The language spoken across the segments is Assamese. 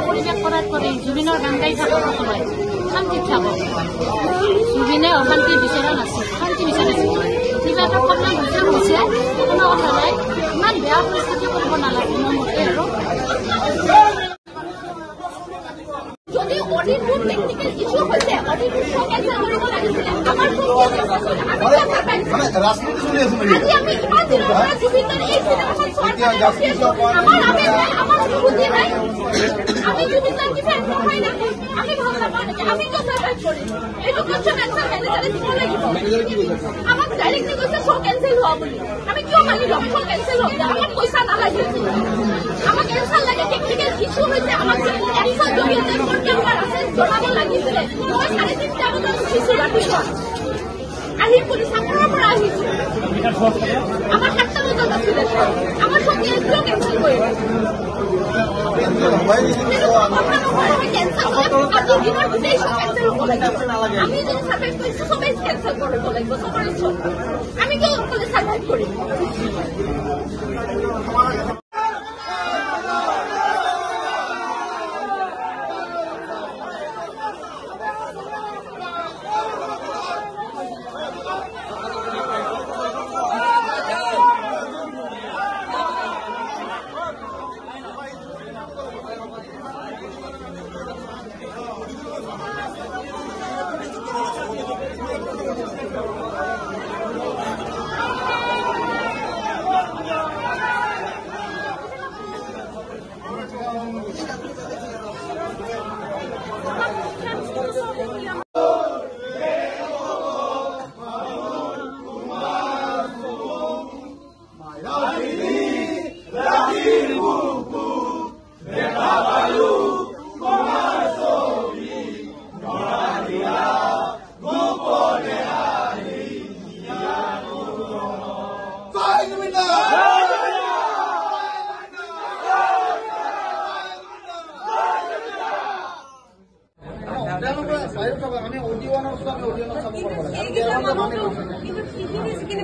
পৰিৱেশ কৰাৰ কৰি জুবিনৰ গান গাই থাকক সকলোৱে শান্তিত থাকক। জুবিনে অশান্তি বিচৰা নাছিল, শান্তি বিচাৰিছিল। কিবা এটা প্ৰব্লেম হৈছে কোনো কথা নাই, ইমান বেয়া পৰিস্থিতি কৰিব নালাগে মোৰ মতে। আৰু যদি অডিটবোৰ টেকনিকেল ইছ্যু হৈছে, অডিটবোৰ কেনচেল কৰিব লাগিছিলে। আমাৰ ৰাজনীতি চলি আছে আজি আমি ইমান দিনৰ পৰা জুবিনৰ এই চিনেমাখন চোৱাৰ আমাৰ অনুভূতি নাই। আমি জুবিনৰ কিমান নহয় না আমি ভাল নাপাওঁ নেকি? আমি তো সাৰ্ভাইভ কৰিম। এইটো কোৱেশ্যন এনচাৰ মেনেজাৰে দিব লাগিব। আমাক ডাইৰেক্টলি কৈছে শ্ব' কেনচেল হোৱা বুলি। আমি কিয় মানি ল'ম শ্ব' কেনচেল হওক? আমাক পইচা নালাগে, আমাক কেনচাৰ লাগে। টেকনিকেল ইছ্যু হৈছে, আমাক এক্সৰ জৰিয়তে কণ্টেম্পাৰ আছে জনাব লাগিছিলে। মই 3:30 বজাত উঠিছোঁ ৰাতিপুৱা, আহি পুলিচ চাকৰৰ পৰা আহিছোঁ। আমাৰ 7টা বজাত আছিলে। আমাৰ শ্ব' কিয় কেনচেল কৰিব? আমি যদি সাৰ্ভাইভ কৰিছো সবেই কেনচেল কৰিব লাগিব। সবৰে আমি কিয় অকলে সাৰ্ভাইভ কৰিম?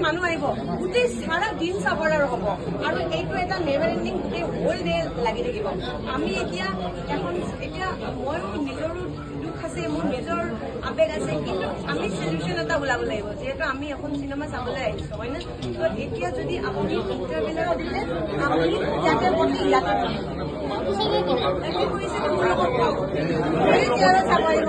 মানুহ আহিব গোটেই সাৰা দিন চাবৰ আৰু হ'ব আৰু এইটো এটা নেভাৰ এণ্ডিং গোটেই হোল ডে লাগি থাকিব। আমি এতিয়া ময়ো নিজৰো দুখ আছে, মোৰ নিজৰ আবেগ আছে, কিন্তু আমি সলিউশন এটা ওলাব লাগিব। যিহেতু আমি এখন চিনেমা চাবলৈ আহিছো, হয় না? তো এতিয়া যদি আপুনি ইণ্টাৰভিউৰ দিলে আপুনি ইয়াতে বহি ইয়াতে চাব আহিব।